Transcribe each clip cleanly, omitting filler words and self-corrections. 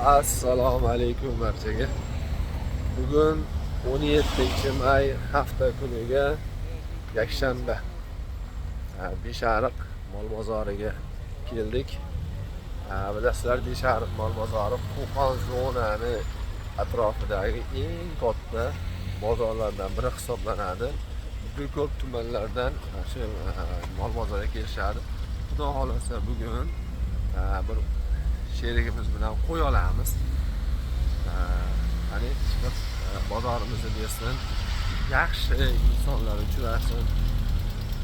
Assalomu alaykum barchaga. Bugun 17-may hafta kuniga yakshanba. Beshariq mol bozoriga keldik. Bilasizlar, Beshariq mol bozori Qo'qon zonani atrofidagi eng katta bozorlardan biri hisoblanadi. Juda ko'p tumanlardan shu mol bozoriga kelishadi. Xudo xolasa bugun bir sherigimiz bilan qo'y olamiz. Hani chiqib bozorimizni bersin, yaxshi insonlar uchrasin,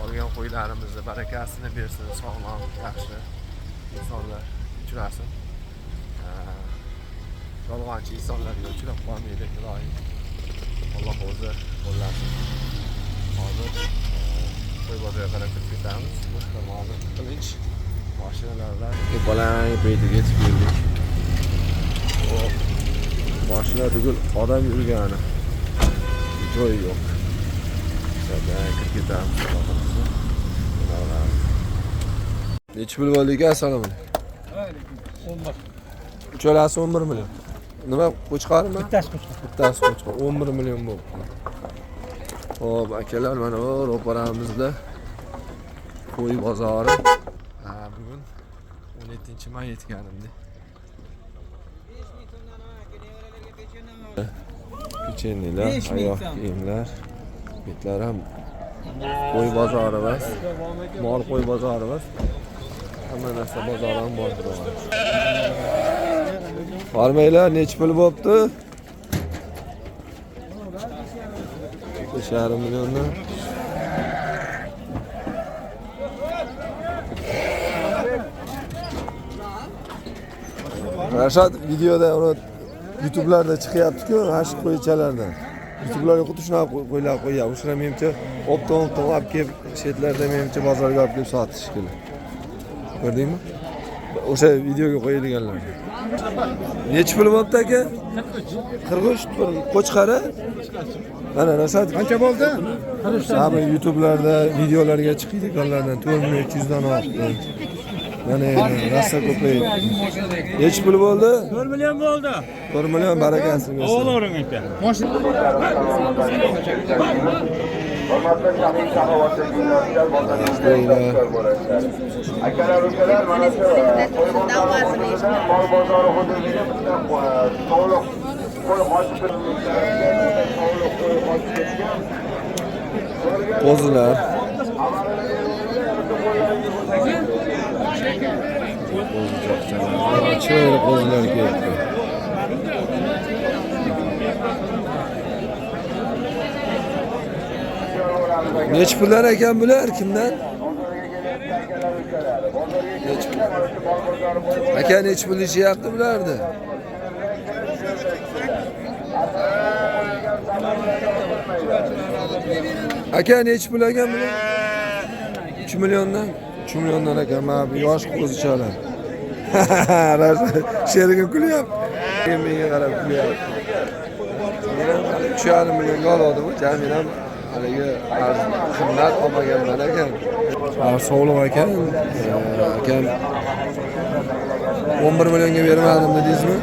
olgan qo'ylarimizni barakasini bersin, sog'lom, yaxshi insonlar uchrasin. Yolg'onchi insonlarga uchrab qolmaydi, iloyim. Alloh o'zi qo'llasin. Hozir qo'y bozoriga qarab ketamiz. Muhtamoli qilinch mashinalardan baland paytiga yetib keldik. Mashina tugul odam yurgani joy yo'q. Sadan kirib ketamiz. Necha pul bo'ldi ekan? Assalomu alaykum. 11. Uchalasi 11 million. Nima qo'chqarmi? Bittasi qo'chqar. 11 million bo'ldi. Xo'p, akalar, mana bu ro'paramizda qo'y bozori. Bugun 17-may etganimda. Pechenyelar, oyoq kiyimlar, bitlar ham qo'y bozori emas, mol qo'y bozori emas. Hamma narsa bozor ham bor turadi. Bormaylar, necha pul bo'pti? 5,5 milliondan. Rashad videoda YouTube'larda chiqyapti-ku, hash qo'ychalardan. YouTube'larga xuddi shunaqa qo'ylar qo'yadi. O'shlar menimcha optom olib kelib, chetlarda menimcha bozorga olib kelib sotish kerak. Ko'rdingmi? O'sha videoga qo'yilganlar. Necha pul bo'pti aka? 43 pul. Qo'chqari? Mana Rashad qancha bo'ldi? 43. Mana YouTube'larda videolarga chiqadiganlardan 4 million 200 dan olibdi. Mana rasta ko'paydi. Necha pul bo'ldi? 4 million bo'ldi. 4 million barakasi bersin. O'g'loring aka. Mashina Hurmatli shaxsiy saxovatli yo'ldoshlar, akalar ukalar, mana shu mol bozori hududida to'liq qo'y qochib qo'zilar. Chiroyli qo'zilar kelibdi. Necha pullar ekan bular? Kimdan? Aka necha pul deyapti bularni? Aka necha pul ekan bular? 3 milliondan. 3 milliondan ekan, mana bu yosh qo'zichalar. Sherigim kulyapti. Menga qarab kulyapti. Men ham 3,5 millionga oldim, men ham haligi qimmat olmaganman ekan. Sog'liq ekan. Akam 11 millionga bermadim dedingizmi?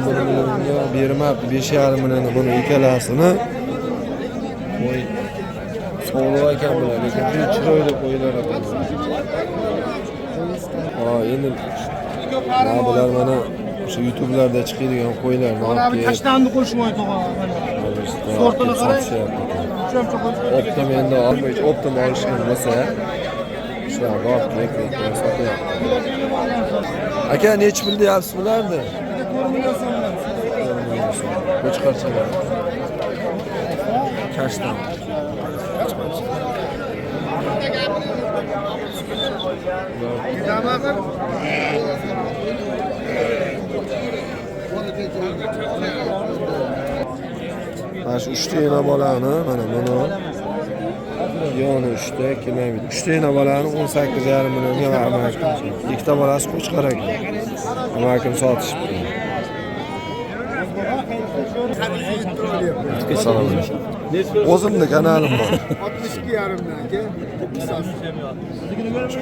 11 millionga bermabdi, 5,5 million buni ikkalasini. Voy. Sog'liq ekan bular, lekin juda chiroyli qo'ylar ekan. Endi bular mana o'sha YouTube'larda chiqadigan qo'ylarni olib kelib tashlanni qo'shmaydi sortini qarang. Optim endi olmaydi, optim olishgan bo'lsa shularni olib kelib sotyapti. Aka necha pul deyapsiz bularni? 4 million so'm. Qo'chqarchalar. Kashdan. Mana shu 3 ta bolani, mana buni yoni 3 ta kelmaydi. 3 ta bolani 18,5 millionga bermoqchi. Ikkita bolasi qo'chqar ekan. Amakim sotishibdi. Assalomu alaykum. O'zimning kanalim bor. 62,5 dan aka.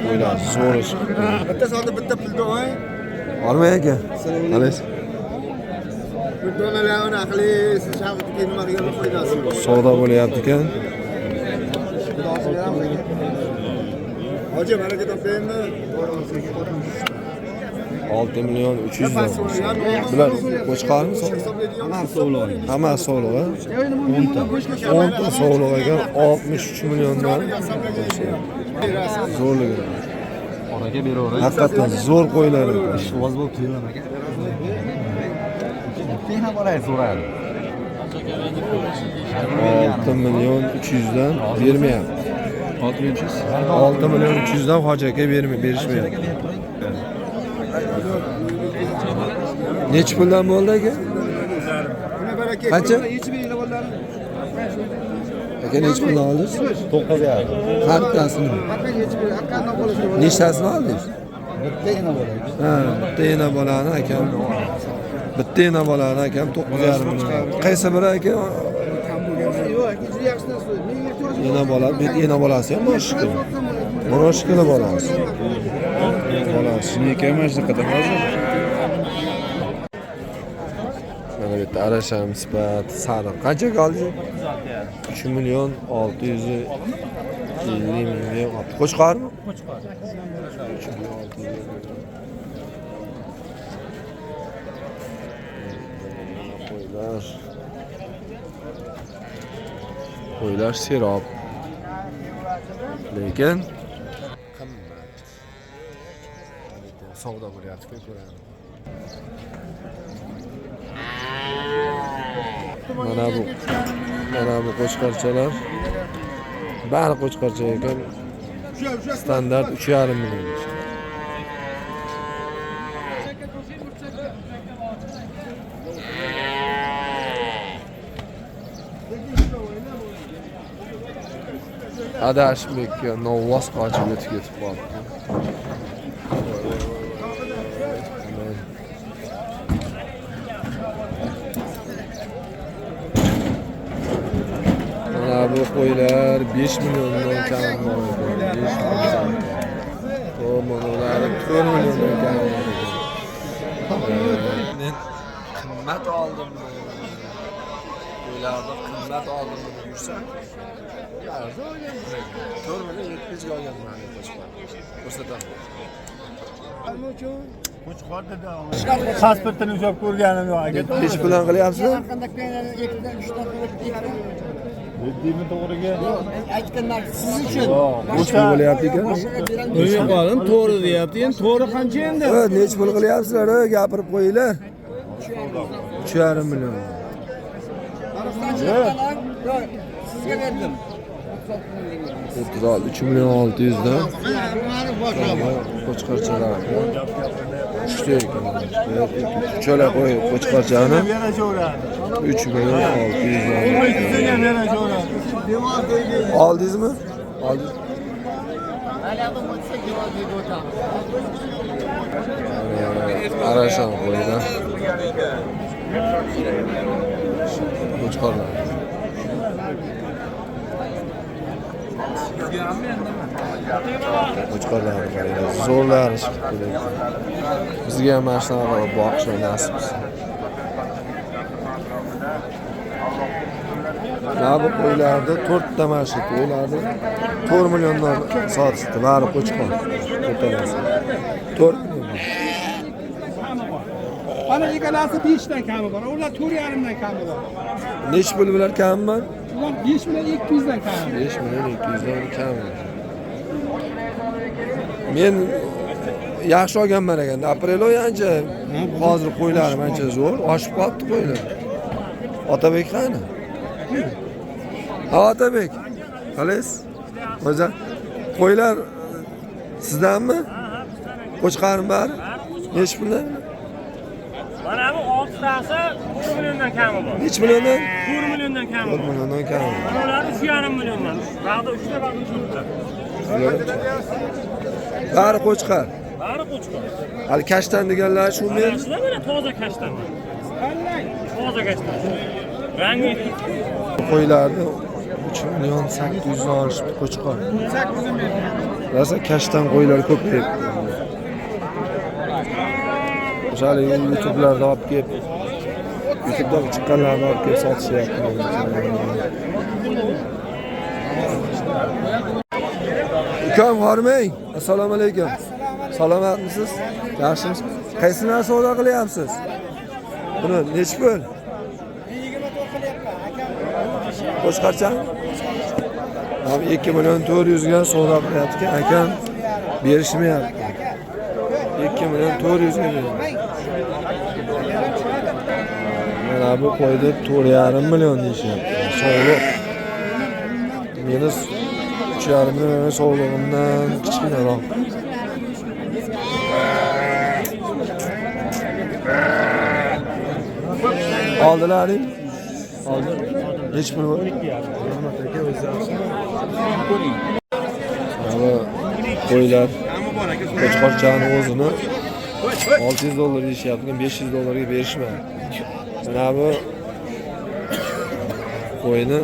Qo'ylar zo'rish. Bitta soldi, bitta pulda o'y. Bormi aka? Alaysiz. Bir donalarni aqli siz shaqti kelmaga yo'l qo'ydasiz. Savdo bo'lyapti ekan. Hoji baraka topaymi? 6 million 300 dan. Bular qo'chqarmi? Hammasi sog'liq, ha? 10 ta sog'liq ekan 63 milliondan. Zo'rligi. Oraga beraver. Haqiqatan zo'r qo'ylar. Ishvoz bo'lib tuyulam aka. Yana boraysiz so'radi. 6 million 300 dan bermayapti. 6 million 300 dan Hoji aka berishmayapti. Necha puldan bo'ldi aka? Qancha? Aka necha puldan oldingiz? 9,5. Qantasini? Nechtasini oldingiz? Bittagina bo'ladi. Ha, bittagina bolani akam. Bittagina bolani akam 9,5 million. Qaysi biri aka? Yana bola, yana bolasi ham boshqa. Boshqa bolasi. Bolasi. Nega mana shunaqa hozir? Mana bu yerda arasham sifat sariq. Qanchaga oldingiz? 3 million 650 mingga oldi. Qo'chqarmi? Qo'chqar. 3 million 650 ming. Qo'ylar serob. Lekin qimmat. Savdo bo'lyapti-ku, ko'ramiz. Mana bu qo'chqarchalar. Bari qo'chqarcha ekan. Standart 3,5 million. Adashbekka novvos qochib o'tib ketib qoldi. Mana bu qo'ylar 5 milliondan kam bor. 5 million. O, monolar 4 milliondan kam bor. Men qimmat oldim. Qo'ylarni qimmat oldim deb yursam, ularni o'ylayman. 4 million 700 ga olganman deb qo'shib. Ko'rsataman. Pasportini o'chab ko'rganim yo'q aka. Hech bilan qilyapsizlar? Biddimi to'g'riga? Aytganlar siz uchun. Nechta bo'lyapti ekan? O'yin qolim to'g'ri deyapti. Endi to'g'ri qancha endi? Nech pul qilyapsizlar? Gapirib qo'yinglar. 3,5 million. Sizga berdim. 3 million 600 dan. Qo'chqarchalar. 3 ta ekan. Cho'la qo'y qo'chqarchani 3 million 600 dan. Oldingizmi? Oldiz. Arasham qo'ylar. Qo'chqarlar. Qo'chqarlar zo'rlar chiqib bizga ham mana shunaqa boqish nasib etsin. Bu qo'ylarda 4 ta mashina qo'ylarni 4 milliondan sotishdi. Bari qo'chqor. To'talasi 4 million. Ana egalasi 5 dan kami bor. Ular 4,5 dan kami bor. Nech pul bilan kammi? Ular 5 million 200 dan kami. 5 million 200 dan kam. Men yaxshi olganman ekan. Aprel oyi ancha hozir qo'ylarim ancha zo'r, oshib qolibdi qo'ylar. Otabek qani? Ha, Otabek. Qalaysiz? O'zi qo'ylar sizdanmi? Qo'chqarim bari? Nech puldan? Mana bu 6 tasi 4 milliondan kami bor. Nech milliondan? 4 milliondan kami 4 bor. milliondan kam. Ular 3,5 milliondan. Bag'da 3 ta bag'da turibdi. Bari qo'chqar. Bari qo'chqor. Hali kashtan deganlar shu men. Sizlar mana toza kashtan. Toza kashtan. Rangi Qo'ylarni 3 million 800 dan olishibdi qo'chqor. 800 million. Rosa kashtan qo'ylar ko'payib. o'shali YouTube'larda olib kelib, YouTube'dan chiqqanlarni olib kelib sotishyapti. Ukam hormang. Assalomu alaykum. Salomatmisiz? Yaxshimisiz? Qaysi narsa savdo qilyapsiz? Buni nechi pul? 24 qilyapman, akam. Qo'shqarcha? Ham 2 million 400 ga savdo qilyapti, akam berishmayapti. 2 million 400 ga berdi. Mana bu qo'ydi 4,5 million deyishyapti. Sog'liq. Meni 3,5 million sog'lig'imdan kichkinaroq. Oldilaring? Oldi. Nech pul bor? Mana qo'ylar qo'chqorchani o'zini 600 dollar deyishyapti, 500 dollarga berishmadi. Mana bu qo'yni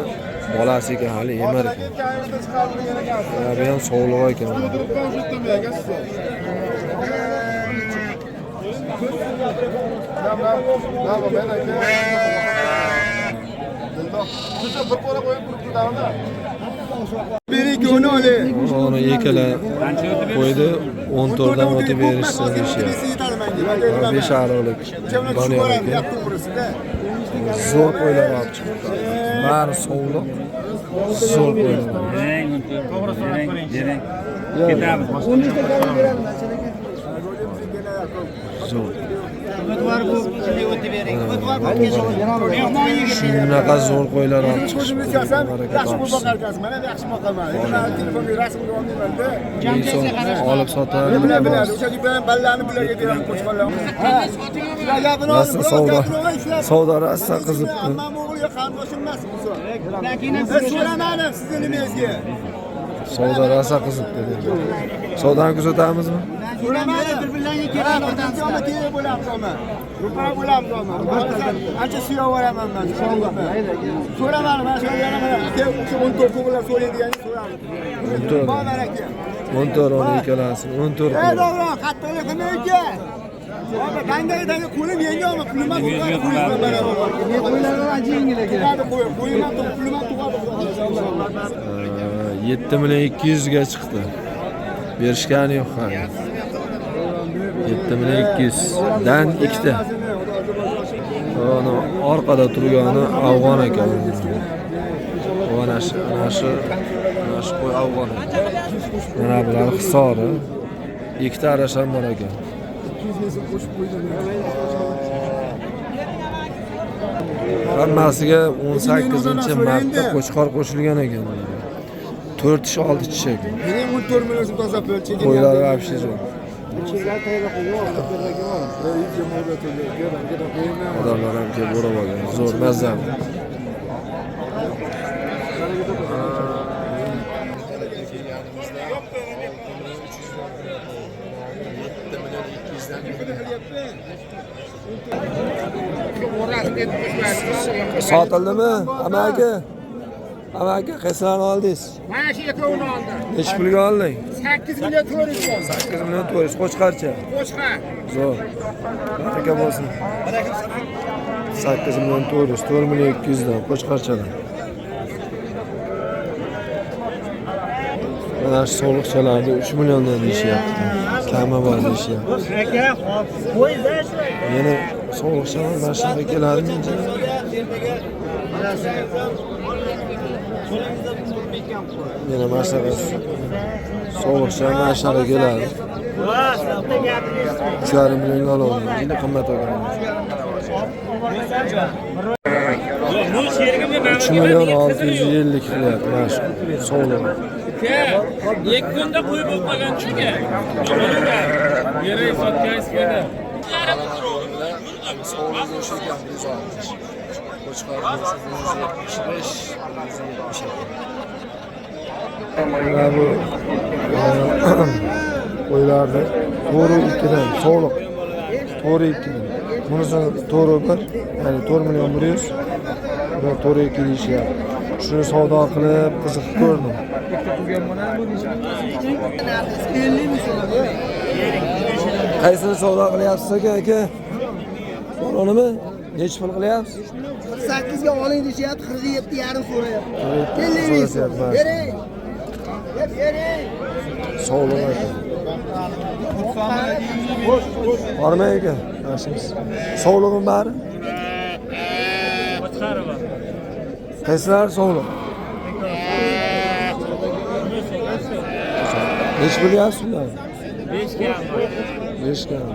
bolasi ekan, hali emar ekan. Mana bu ham sog'lig'i ekan. Onu ikkala qo'ydi 14 dan o'tib berishsin deyishyapti. 5 ariqlik doniyor ekan. Zo'r qo'ylar olib chiqibdi. Bari sog'liq. Zo'r qo'ylar. Ketamiz. Zo'r. Shunaqa zo'r qo'ylar olib chiqishdi. Yaxshi boqarkansiz. Mana yaxshi boqaman. Mana telefonga rasmga olmayman-da. Inson olib sotar. Nima biladi? O'sha bilan ballarni bularga berib qo'shqonlar. Savdo rasta qizibdi. Ammo o'g'liga qarindoshim emas bu. So'ramadim sizni nimangizga. Savdo rasta qizibdi dedi. Savdoni kuzatamizmi? So'ramadim. Bir-birlarga kerak odamlar bo'lamiz ama. Rupa bo'lamiz ama. Ancha suyab yuboraman men. So'ramadim. Mana shu yana mana 14 pullar so'raydigani so'radim. 14 oni ikkalasi 14 pul. Ey davron, qattiqlik qilmang aka. Oba dandaga qo'lim yengami? Pulimni qo'yib qo'yman mana. Ne qo'ylarga ancha yengil ekan. Qo'yman, pulimni tug'adi. 7 million 200 ga chiqdi. Berishgani yo'q hali. 7 million 200 dan ikkita. Ona orqada turgani afg'on ekan. Mana shu qo'y afg'on. Mana bular hisori. Ikkita arasham bor ekan. Hammasiga 18-marta qo'chqor qo'shilgan ekan. 4 ish oldi chechak. Mening 14 million so'm tozalab berchi. Qo'ylar вообще yo'q. Odamlar ham kelib o'rab olgan. Zo'r mazam. Sotildimi? Amaki? Amaki qaysilarni oldingiz? Mana shu ikkovini oldim. Nechi pulga olding? 8 million 400. 8 million 400. Qo'chqarcha. Qo'shqa. Zo'r. Baraka bo'lsin. 8 million 400, 4 million 200 dan qo'chqarchadan. Mana shu soliqchalarni 3 milliondan deyishyapti. Kami bor deyishyapti. Aka, qo'yda shu. Yana soliqchalar mana shunga keladimi? Yana mana shu soliqcha mana shunga keladi. 3,5 millionga oladi. Juda qimmat ekan. 3 million 650 qilyapti mana shu soliq. Ikki kunda qo'yib bo'lmagan-chuga. Yeray sotgaysizda. Soliq o'sha ekan buzamiz. Qo'chqarlar 175. Mana bu qo'ylarni to'g'ri 2 dan soliq. To'g'ri 2 dan. Bunisi to'g'ri 1, ya'ni 4 million 100. Bu to'g'ri 2 deyishyapti. Shuni savdo qilib qiziqib ko'rdim. Qaysini savdo qilyapsiz aka? Sonimi nechi pul qilyapsiz? 8 ga oling deyapti, 47 yarim so'rayapti. So'rashyapti. Bering. Bering. Sog'liq aka. Bormi aka? Yaxshimiz. Sog'lig'im bari? Qaysilar sog'liq? Nechi bilyapsiz ular? 5 gram. 5 gram.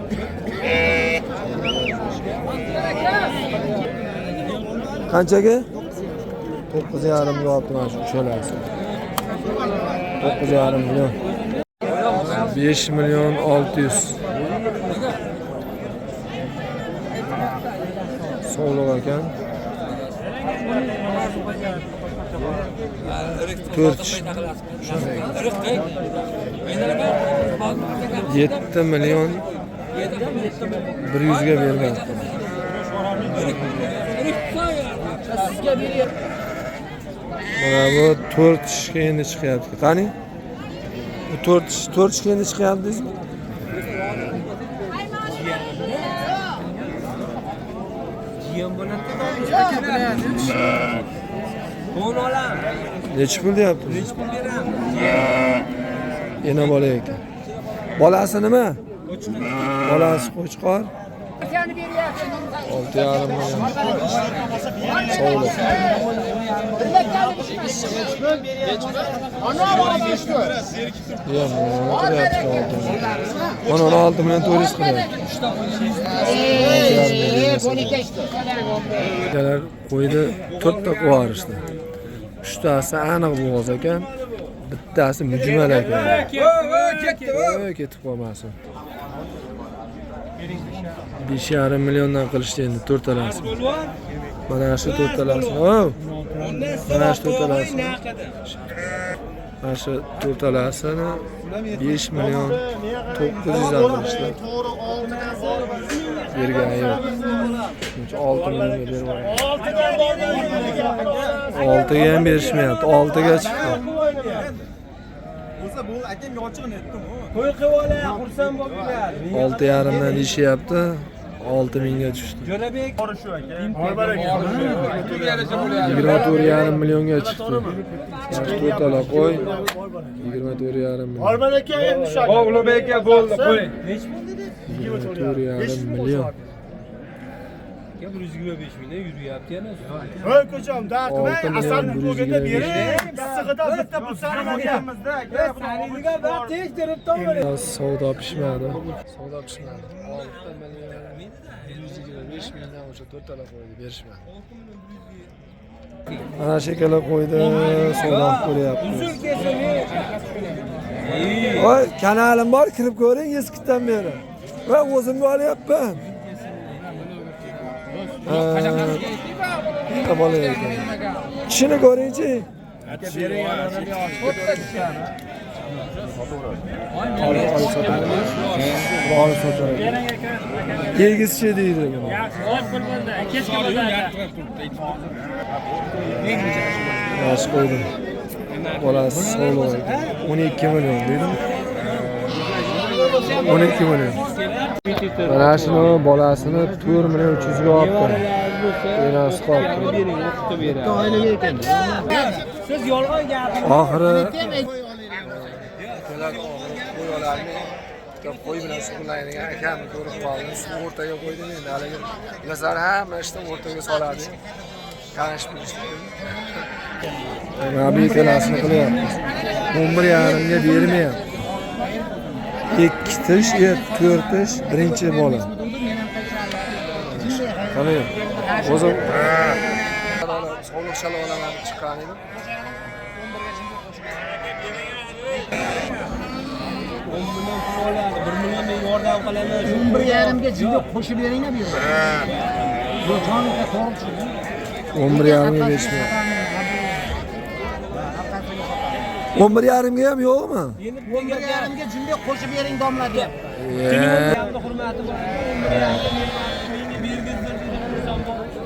Qanchaga? 9,5 deyapti mana shu uchalasi. 9,5 million. 5 milyon 600. Sog'liq ekan. 4 7 milyon 100 ga bergan. Mana bu 4 ishga endi chiqyapti. Qani? Bu 4 ishga endi chiqyaptizmi? Nechi pul deyapti? Nechi pul beraman? Yana bola ekan. Bolasi nima? Bolasi qo'chqor. 6,5 million. Sog'liq. Mana 16 million to'g'risi qilyapti. Akalar qo'ydi 4 ta qo'yarishdi. 3 tasi aniq bo'g'oz ekan, bittasi mujmal ekan. Ketib qolmasin. 5,5 milliondan qilishdi endi 4 talasi. Mana shu 4 talasi. Mana shu 4 talasi. Mana shu 4 talasini 5 million 900 dan qilishdi. Bergani yo'q. 6 millionga berib 6 ga ham berishmayapti. 6 ga chiqdi. Bo'lsa bu akam yochig'ini aytdim. Qo'y qilib olay, xursand bo'lib keladi. 6,5 dan deyishyapti. 6 mingga tushdi. Jo'rabek bor shu aka. Albarak. 24,5 millionga chiqdi. 4 tala qo'y. 24,5 million. Albarak aka endi shu. Ulug'bek aka bo'ldi, qo'y. Nech bo'ldi dedi? 24,5 million. 125 mingdan yuryapti yana. Voy ko'cham, daqmay, asalni bo'lganda bering. Issiqida bitta pulsani olganmizda aka. Saniydiga bir tektirib tomiri. Savdo pishmadi. 6 million 125 mingdan o'sha 4 tala qo'ydi, berishmadi. Mana shekilli qo'ydi, savdo qilib ko'ryapmiz. Voy, kanalim bor, kirib ko'ring, eskitdan beri. Va o'zimga olyapman. Bitta bola ekan. Kishini ko'ring-chi. Tegizchi deydi buni. Yaxshi qo'ydim. Bolasi sog'lom ekan. 12 million dedim. 12 million. Mana shuni bolasini 4 million 300 ga olibdi. Enasi qolibdi. Oilaga ekan. Siz yolg'on gapirib. Oxiri qo'y bilan shug'ullanadigan akamni ko'rib qoldim. O'rtaga qo'ydim endi haligi lazar hamma ishni o'rtaga soladi. Tanishib Nabiy ikkalasini qilyapmiz. 11,5 ga bermayapti. 2 tish, 4 tish, birinchi bola. Qani, o'zim sog'liq shalovalarni chiqqan edim. 1 million yordam qilaman. 1,5 ga jimga qo'shib beringlar bu yerga. Bu joniga to'g'ri tushdi. 11,5 ga berishmayapti. 11,5 ga ham yo'qmi? Endi 1,5 ga jimga qo'shib bering domla deyapti. Hurmati bor.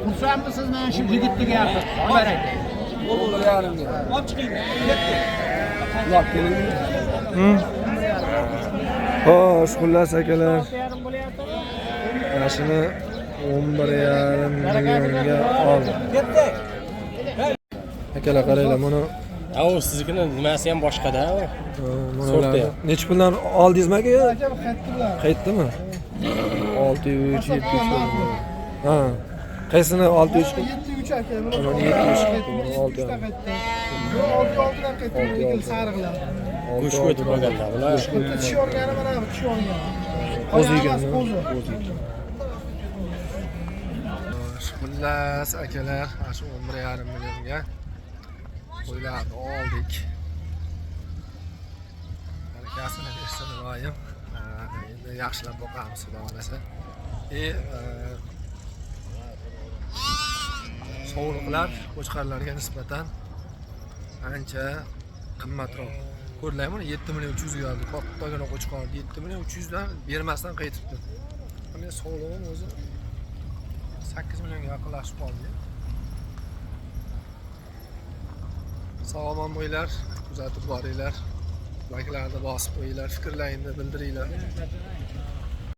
Xursandmisiz mana shu yigitni gapi? Albarak. 11,5 ga. Olib chiqing. Xo'sh, xullas akalar. Mana shuni 11,5 millionga oldi. Akalar qaranglar, mana Ha, u siznikini nimasi ham boshqada. mana Sorti. ularni necha puldan oldingizmi aka? Qaytdimi? 600, 700. Ha. Qaysini 600? 7-3 aka. Mana 700. 6. 6-6dan qaytdim, sariqlar. Go'sht o'tib qolganlar bular. Tish yorgani mana bu tish yorgani. Qo'zi ekan. Xullas akalar, shu 11,5 millionga qo'ylarni oldik. Barakasini bersin iloyim. Endi yaxshilab boqamiz xudo xolasa. Sog'liqlar qo'chqarlarga nisbatan ancha qimmatroq. Ko'rdilar mana 7,300 ga oldi. Kattagina qo'chqor 7,300 dan bermasdan qaytibdi. Mana sog'lig'im o'zi 8 millionga yaqinlashib qoldi. Sog'-omon bo'linglar, kuzatib boringlar. Like'larni bosib qo'yinglar, fikrlaringni bildiringlar.